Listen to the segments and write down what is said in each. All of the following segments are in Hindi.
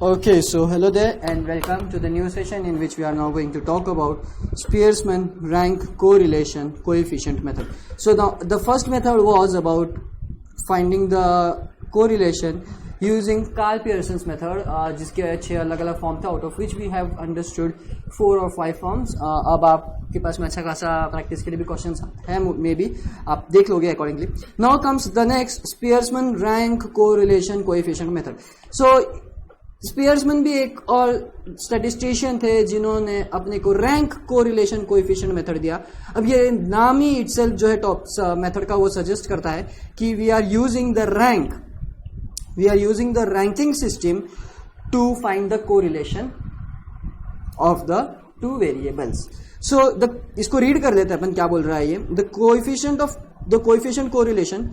Okay, so hello there and welcome to the new session in which we are now going to talk about Spearman rank correlation coefficient method. So now the first method was about finding the correlation using Carl Pearson's method, जिसके 6 अलग अलग फॉर्म थे, out of which we have understood 4 or 5 forms. अब आपके पास में अच्छा खासा प्रैक्टिस के लिए भी क्वेश्चंस है, मे बी आप देख लोगे accordingly. Now comes the next Spearman rank correlation coefficient method. So Spearman भी एक और स्टैटिस्टिशियन थे जिन्होंने अपने को रैंक कोरिलेशन कोएफिशिएंट मेथड दिया. अब ये नाम ही इटसेल्फ जो है टॉप मेथड का वो सजेस्ट करता है कि we are using the ranking system to find the correlation of the two variables. So इसको रीड कर देते हैं अपन क्या बोल रहा है ये. The coefficient correlation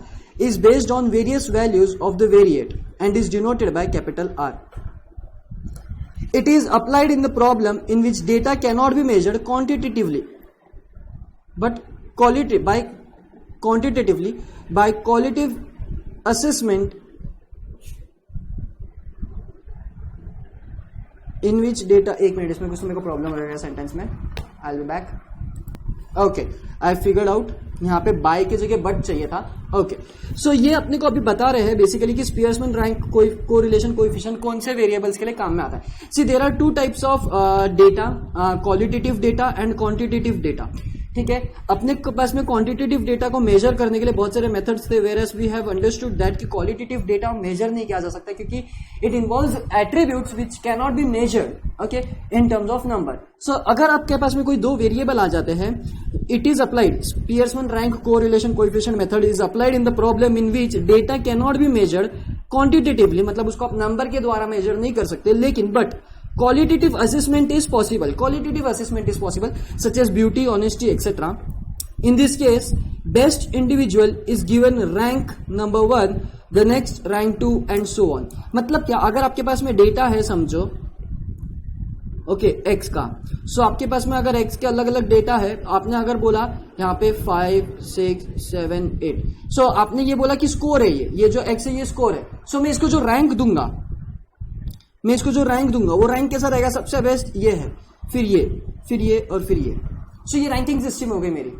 is based on various values of the variate and is denoted by capital R. It is applied in the problem in which data cannot be measured quantitatively but quantitatively by qualitative assessment in which data. एक मिनट, इसमें कुछ मेरे को प्रॉब्लम हो रहा है सेंटेंस में. I'll be back. Okay, I figured out. यहाँ पे बाय की जगह बट चाहिए था. ओके, सो ये अपने को अभी बता रहे हैं बेसिकली कि स्पीयर्समैन रैंक कोरिलेशन कोएफिशिएंट कौन से वेरिएबल्स के लिए काम में आता है. See there are two types of data, qualitative data and quantitative data. ठीक है, अपने पास में क्वांटिटेटिव डेटा को मेजर करने के लिए बहुत सारे मेथड्स थे, whereas we have understood that कि क्वालिटेटिव डेटा मेजर नहीं किया जा सकता क्योंकि it involves attributes which can not be measured, okay, in terms of number. So अगर आपके पास में कोई दो वेरिएबल आ जाते हैं, it is applied. Spearman rank correlation coefficient method is applied in the problem in which data can not be measured quantitatively, मतलब उसको आप नंबर के द्वारा मेजर नहीं कर सकते, लेकिन but qualitative assessment is possible. Qualitative assessment is possible, such as beauty, honesty, etc. In this case, best individual is given rank number 1, the next rank 2 and so on. मतलब क्या, अगर आपके पास में डेटा है समझो, ओके, x का, सो आपके पास में अगर x के अलग अलग डेटा है, आपने अगर बोला यहाँ पे 5, 6, 7, 8, सो आपने ये बोला कि स्कोर है ये जो x है ये स्कोर है. सो मैं इसको जो रैंक दूंगा वो रैंक कैसा रहेगा? सबसे बेस्ट ये है, फिर ये और फिर ये. सो ये रैंकिंग सिस्टम हो गई मेरी.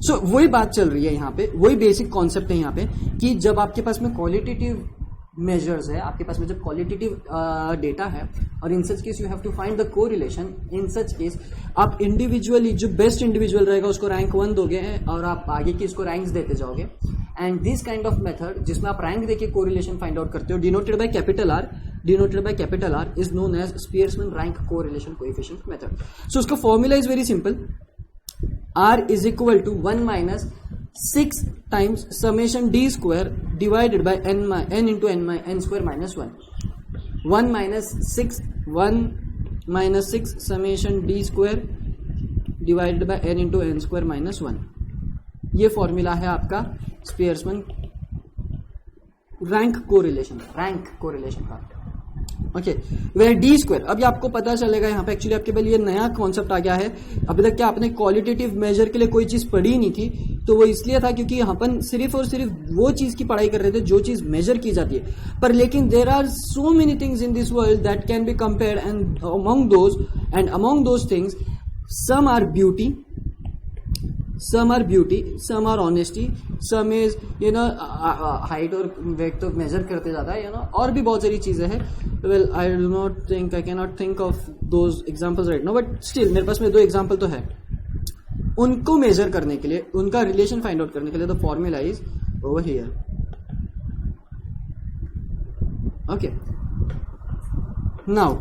सो वही बात चल रही है यहाँ पे, वही बेसिक कॉन्सेप्ट है यहाँ पे कि जब आपके पास में क्वालिटेटिव मेजर्स है, आपके पास में जब क्वालिटेटिव डेटा है, और in such case you have to find the correlation. In such case आप इंडिविजुअली जो बेस्ट इंडिविजुअल रहेगा उसको रैंक 1 दोगे और आप आगे की इसको रैंक्स देते जाओगे. And this kind of method जिसमें आप रैंक देके कोरिलेशन फाइंड आउट करते हो, denoted by capital R is known as Spearman rank correlation coefficient method. So उसका formula is very simple. R is equal to 1 minus 6 times summation d square divided by n into n square minus 1. 1 minus 6 summation d square divided by n into n square minus 1. ये फॉर्मूला है आपका स्पीयर्समैन रैंक कोरिलेशन का. Okay, where D square. अभी आपको पता चलेगा यहाँ पे एक्चुअली आपके लिए ये नया कॉन्सेप्ट आ गया है. अभी तक क्या आपने क्वालिटेटिव मेजर के लिए कोई चीज पढ़ी नहीं थी, तो वो इसलिए था क्योंकि अपन सिर्फ और सिर्फ वो चीज की पढ़ाई कर रहे थे जो चीज मेजर की जाती है. पर लेकिन there are so many things in this world that can be compared, and among those things some are beauty, some are honesty, some is height और weight तो मेजर करते जाता है, और भी बहुत सारी चीजें हैं. well I cannot think of those examples right now, but still मेरे पास में 2 एग्जाम्पल तो है. उनको मेजर करने के लिए, उनका रिलेशन फाइंड आउट करने के लिए the formula is over here. Okay, now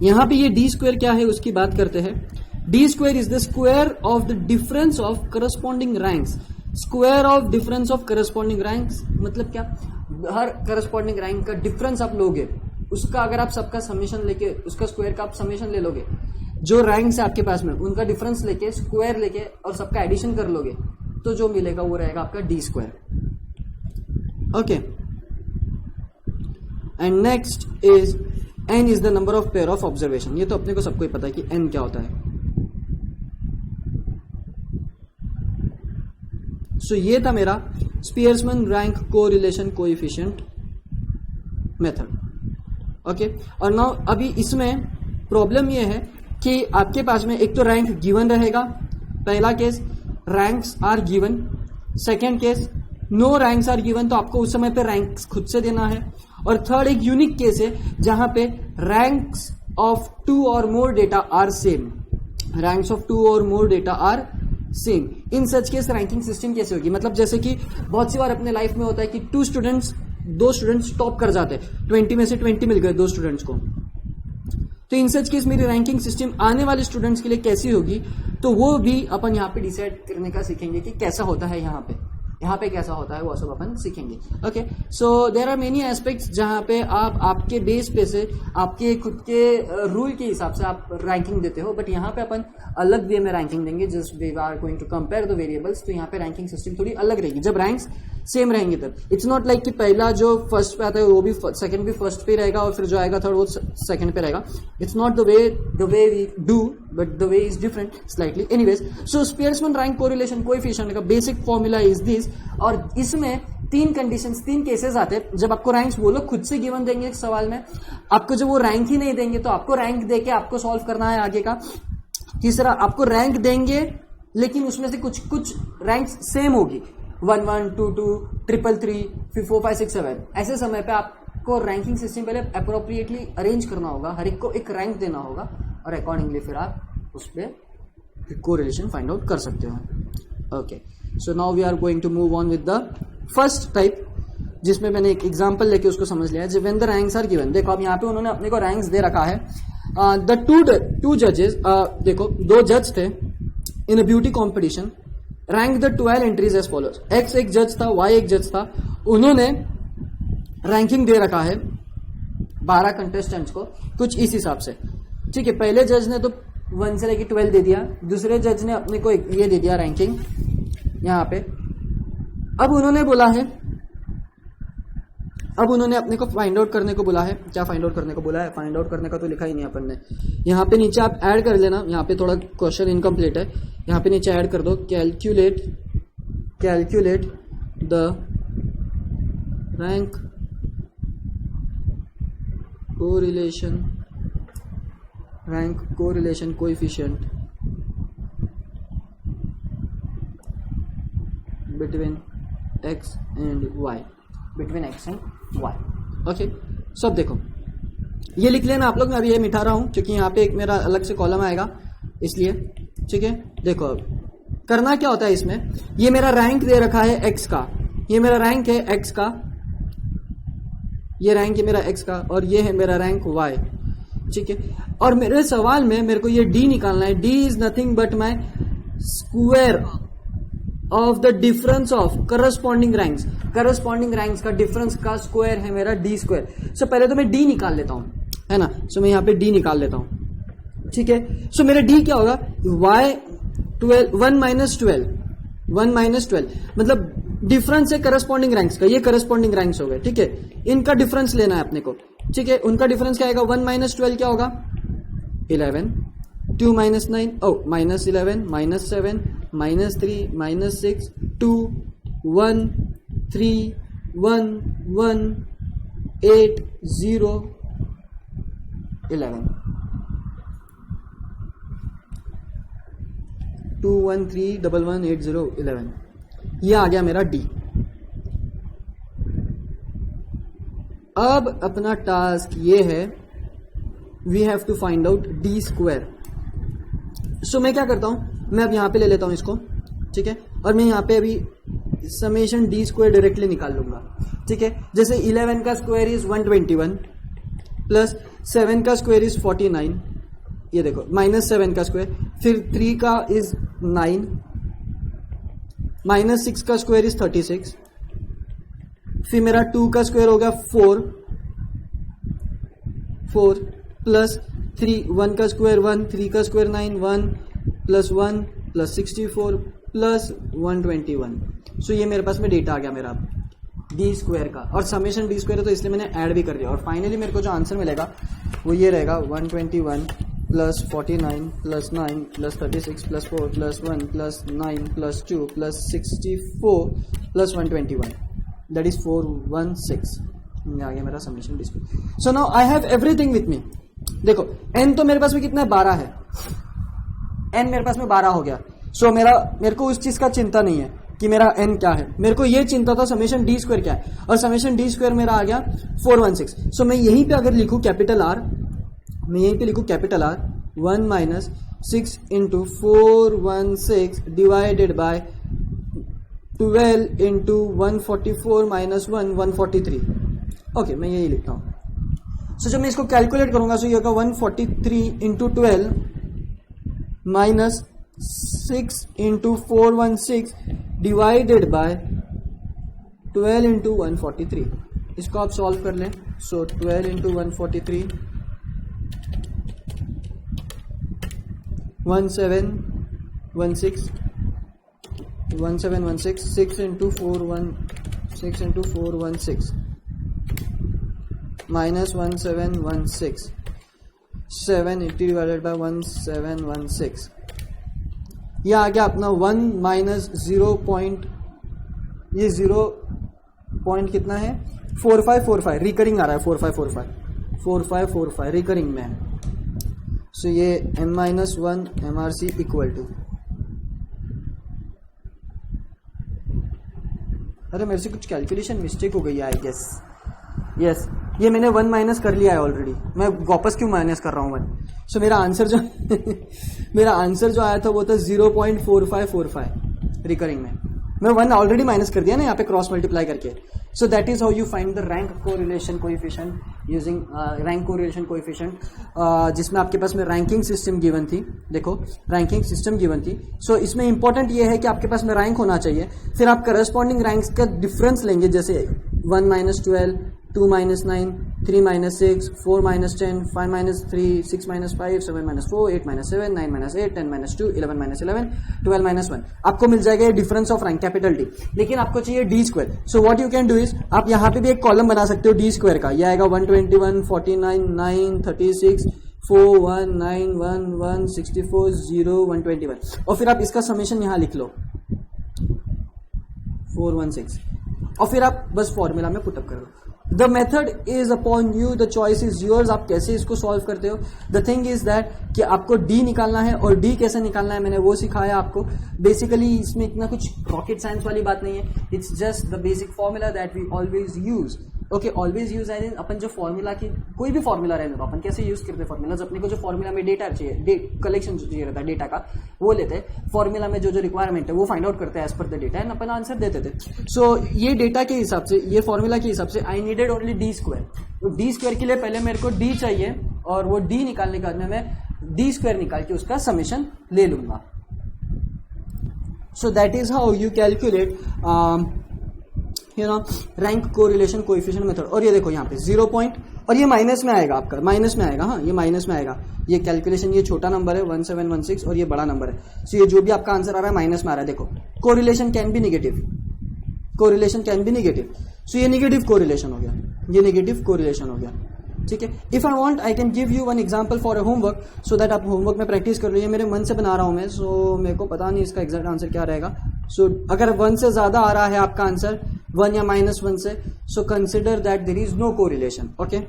यहां पे ये डी स्क्वायर क्या है उसकी बात करते हैं. D square is the square of the difference of corresponding ranks. Square of difference of corresponding ranks मतलब क्या? हर करस्पॉन्डिंग रैंक का डिफरेंस आप लोगे, उसका अगर आप सबका समेशन लेके, उसका स्क्वायर का आप समेशन ले लोगे, जो रैंक्स है आपके पास में उनका डिफरेंस लेके, स्क्वायर लेके और सबका एडिशन कर लोगे, तो जो मिलेगा वो रहेगा आपका D square. Okay, and next is n is the number of pair of observation. ये तो अपने को सबको ही पता है कि n क्या होता है. सो ये था मेरा Spearman rank correlation coefficient method. Okay. और नाउ अभी इसमें प्रॉब्लम ये है कि आपके पास में एक तो रैंक गिवन रहेगा, पहला case ranks are given, second case no ranks are given, तो आपको उस समय पे रैंक्स खुद से देना है, और थर्ड एक यूनिक केस है जहां पे रैंक्स ऑफ 2 और more data are same, ranks of 2 और more data are same. In such case ranking system कैसे होगी, मतलब जैसे कि बहुत सी बार अपने लाइफ में होता है कि दो स्टूडेंट्स टॉप कर जाते हैं, 20 में से 20 मिल गए 2 स्टूडेंट्स को, तो इन सच केस मेरी रैंकिंग सिस्टम आने वाले स्टूडेंट्स के लिए कैसी होगी, तो वो भी अपन यहाँ पे डिसाइड करने का सीखेंगे कि कैसा होता है यहाँ पे कैसा होता है, वो सब अपन सीखेंगे। Okay, so there are many aspects जहाँ पे आप आपके बेस पे से आपके खुद के रूल के हिसाब से आप रैंकिंग देते हो, बट यहाँ पे अपन अलग वे में रैंकिंग देंगे। Just we are going to compare the variables, तो यहाँ पे रैंकिंग सिस्टम थोड़ी अलग रहेगी जब रैंक्स सेम रहेंगे तब। इट्स नॉट लाइक कि पहला जो फर्स्ट पे आता है वो भी सेकंड भी फर्स्ट पे रहेगा और फिर जो आएगा थर्ड वो सेकंड पे रहेगा। It's not the way we do, but the way is different slightly. Anyways, so Spearman rank correlation coefficient का बेसिक फॉर्मूला इज दिस, और इसमें 3 कंडीशंस, 3 केसेस आते हैं जब आपको रैंक्स वो लोग खुद से गिवन देंगे एक सवाल में, आपको जब वो रैंक ही नहीं देंगे तो आपको रैंक देके आपको सॉल्व करना है आगे का। तीसरा, आपको रैंक देंगे लेकिन उसमें से कुछ रैंक्स सेम होगी, 1 1 2 2 3 3 फिर 4 5 6 7। ऐसे समय पे आपको रैंकिंग सिस्टम पहले अप्रोप्रिएटली अरेंज करना होगा, हर एक को एक रैंक देना होगा, और अकॉर्डिंगली फिर आप उस पर कोरिलेशन फाइंड आउट कर सकते हो। Okay, so now we are going to move on with the first type, जिसमें मैंने एक एग्जांपल लेके उसको समझ लिया है। When the ranks are given, देखो अब यहाँ पे उन्होंने अपने को रैंक्स दे रखा है। द टू जजेस, देखो 2 जज थे in a beauty competition, rank the 12 entries as follows. X एक जज था, वाई एक जज था, उन्होंने रैंकिंग दे रखा है 12 कंटेस्टेंट्स को कुछ इस हिसाब से। ठीक है, पहले जज ने तो 1 से लेके 12 दे दिया, दूसरे जज ने अपने को ये दे दिया रैंकिंग यहाँ पे। अब उन्होंने बोला है, अब उन्होंने अपने को फाइंड आउट करने को बोला है। क्या फाइंड आउट करने को बोला है? फाइंड आउट करने का तो लिखा ही नहीं अपन ने। यहाँ पे नीचे आप ऐड कर लेना, यहाँ पे थोड़ा क्वेश्चन इनकम्प्लीट है, यहाँ पे नीचे ऐड कर दो, calculate the rank correlation coefficient between x and y, okay. सब देखो ये लिख लेना आप लोग, मैं अभी ये मिटा रहा हूं क्योंकि यहाँ पे एक मेरा अलग से कॉलम आएगा इसलिए। ठीक है, देखो अब करना क्या होता है इसमें, ये मेरा रैंक दे रखा है x का, ये मेरा रैंक है x का, ये रैंक है मेरा x का, और ये है मेरा रैंक y। ठीक है, और मेरे सवाल में मेरे को ये d निकालना है। d is nothing but my square of the difference of corresponding ranks का डिफरेंस का स्क्वायर है मेरा d स्क्वायर। सो पहले तो मैं d निकाल लेता हूं, है ना। सो मैं यहाँ पे d निकाल लेता हूं। ठीक है, सो मेरा d क्या होगा, y 1 माइनस 12 मतलब डिफरेंस है करस्पॉन्डिंग रैंक्स का, ये करस्पॉन्डिंग रैंक्स हो गए। ठीक है, इनका डिफरेंस लेना है अपने को। ठीक है, उनका डिफरेंस क्या आएगा, 1 माइनस 12 क्या होगा, 11, 2 minus 9 minus 11 minus 7 minus 3 minus 6 2 1 3 1 1 8 0 11 2 1 3 1 1 8 0 11। ये आ गया मेरा d। अब अपना टास्क ये है, we have to find out d square. So मैं क्या करता हूं, मैं अब यहां पे ले लेता हूं इसको। ठीक है, और मैं यहां पे अभी समेशन d स्क्वायर डायरेक्टली निकाल लूंगा। ठीक है, जैसे 11 का स्क्वायर इज 121 प्लस 7 का स्क्वायर इज 49, ये देखो माइनस 7 का स्क्वायर, फिर 3 का इज 9, माइनस 6 का स्क्वायर इज 36, फिर मेरा 2 का स्क्वायर होगा 4 प्लस 3, 1 का स्क्वायर 1, 3 का स्क्वायर 9, 1 प्लस 1 प्लस 64 प्लस 121। सो ये मेरे पास में डेटा आ गया मेरा डी स्क्वायर का, और समेशन डी स्क्वायर है तो इसलिए मैंने ऐड भी कर दिया। और फाइनली मेरे को जो आंसर मिलेगा वो ये रहेगा, 121 plus 49 plus 9 plus 36 plus 4 plus 1 plus 9 plus 2 plus 64 plus 121, that is 416। ये आ गया मेरा summation D square. So now I have everything with me. देखो एन तो मेरे पास में कितना है, 12 है, एन मेरे पास में 12 हो गया। सो मेरे को उस चीज का चिंता नहीं है कि मेरा एन क्या है, मेरे को ये चिंता था समेशन डी स्क्वायर क्या है, और समेशन डी स्क्वायर मेरा आ गया 416। सो मैं यहीं पे अगर लिखूं कैपिटल आर, मैं यहीं पे लिखूं capital R 1 minus 6 into 416 divided by 12 into 144 minus 1 143। Okay मैं यही लिखता हूं। सो जब मैं इसको कैलकुलेट करूंगा सो ये होगा 143 into 12 minus 6 into 416 divided by 12 into 143। इसको आप सॉल्व कर लें। सो 12 into 143 1716 6 into 416 minus 1716 780 divided by 1716। यह आ गया अपना 1 माइनस 0 पॉइंट, ये 0 पॉइंट कितना है 4545 रिकरिंग आ रहा है 4545 रिकरिंग में है। सो ये m-1 MRC इक्वल टू, अरे मेरे से कुछ कैलकुलेशन मिस्टेक हो गई है आई गेस। यस ये मैंने 1 माइनस कर लिया है ऑलरेडी, मैं वापस क्यों माइनस कर रहा हूँ 1। सो मेरा आंसर जो मेरा आंसर जो आया था वो था 0.4545 रिकरिंग में। मैं 1 ऑलरेडी माइनस कर दिया ना यहाँ पे क्रॉस मल्टीप्लाई करके। So that is how you find the rank correlation coefficient using rank correlation coefficient, जिसमें आपके पास में रैंकिंग सिस्टम गिवन थी। देखो रैंकिंग सिस्टम गिवन थी। सो इसमें इंपॉर्टेंट ये है कि आपके पास में रैंक होना चाहिए, फिर आप करस्पॉन्डिंग रैंक्स का डिफरेंस लेंगे, जैसे 1 minus 12, 2 minus 9, 3 minus 6, 4 minus 10, 5 minus 3, 6 minus 5, 7 minus 4, 8 minus 7, 9 minus 8, 10 minus 2, 11 minus 11, 12 minus 1। आपको मिल जाएगा ये difference of rank capital D, लेकिन आपको चाहिए D square. So what you can do is आप यहाँ पे भी एक कॉलम बना सकते हो डी स्क्वायर का। यह आएगा 121, 49, 9, 36, 4, 1, 9, 1, 1, 64, 0, 121, और फिर आप इसका समेशन यहाँ लिख लो 416, और फिर आप बस फॉर्मूला में पुटअप कर लो। The method is upon you, the choice is yours, आप कैसे इसको सॉल्व करते हो। द थिंग इज दैट कि आपको डी निकालना है, और डी कैसे निकालना है मैंने वो सिखाया आपको। बेसिकली इसमें इतना कुछ रॉकेट साइंस वाली बात नहीं है, it's just the basic formula that we always use. Okay always use as in अपन जो फॉर्मूला की कोई भी फॉर्मूला रहने दो, अपन कैसे यूज करते हैं फॉर्मूला, अपने को जो फॉर्मूला में डेटा चाहिए, कलेक्शन चाहिए रहता है डेटा का, वो लेते हैं फॉर्मूला में जो रिक्वायरमेंट है वो फाइंड आउट करते हैं as per the data and अपन आंसर देते थे। सो ये डेटा के हिसाब से, ये फॉर्मूला के हिसाब से I needed only D square. तो डी स्क्वायर के लिए पहले मेरे को डी चाहिए, और वो डी निकालने के बाद में मैं डी स्क्वायर निकाल के उसका समेशन ले लूंगा। So that is how you calculate rank correlation coefficient method. और ये देखो यहाँ पे 0 पॉइंट, और ये माइनस में आएगा आपका, माइनस में आएगा, हाँ ये माइनस में आएगा। ये कैलकुलेशन, ये छोटा नंबर है 1716 और ये बड़ा नंबर है। सो ये जो भी आपका आंसर आ रहा है माइनस में आ रहा है। देखो correlation can be negative, correlation can be negative. So ये नेगेटिव कोरिलेशन हो गया, ये नेगेटिव कोरिलेशन हो गया, ठीक है। If I want I can give you one example for a homework, so that आप होमवर्क में प्रैक्टिस कर लीजिए। मेरे मन से बना रहा हूं मैं, सो मेरे को पता नहीं इसका एग्जैक्ट आंसर क्या रहेगा। सो अगर 1 से ज्यादा आ रहा है आपका आंसर 1 या -1 से, so consider that there is no correlation. Okay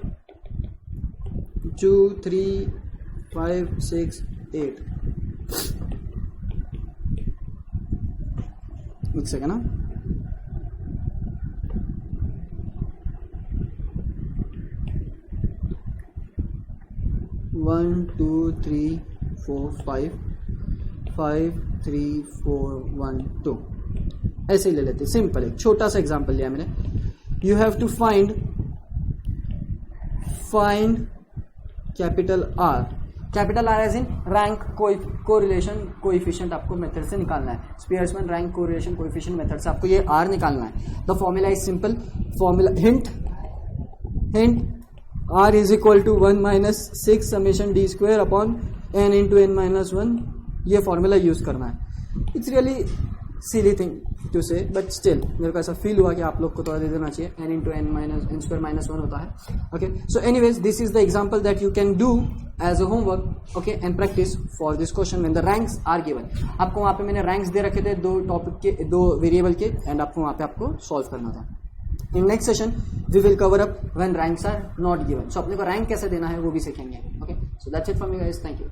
2 3 5 6 8 एक सेकेंड ना, वन 2 3 4 5 5 3 4 1 2 ऐसे ही ले लेते, सिंपल एक छोटा सा एग्जांपल लिया मैंने। You have to find capital R, capital R as in rank correlation coefficient आपको मेथड से निकालना है। Spearman rank correlation coefficient method से आपको ये आर निकालना है। The formula is simple, formula hint r is equal to 1 minus 6 summation d square upon n into n minus 1, ये फॉर्मूला यूज करना है। It's really silly thing to say, but still मेरे को ऐसा फील हुआ कि आप लोग को थोड़ा दे देना चाहिए। n into n square minus 1 होता है। Okay so anyways this is the example that you can do as a homework, okay and practice for this question when the ranks are given. आपको वहां पे मैंने रैंक्स दे रखे थे 2 टॉपिक के, 2 वेरिएबल के, एंड आपको वहां पे आपको सॉल्व करना था। In next session we will cover up when ranks are not given. So अपने को रैंक कैसे देना है वो भी सीखेंगे. Okay, so that's it from you guys. Thank you.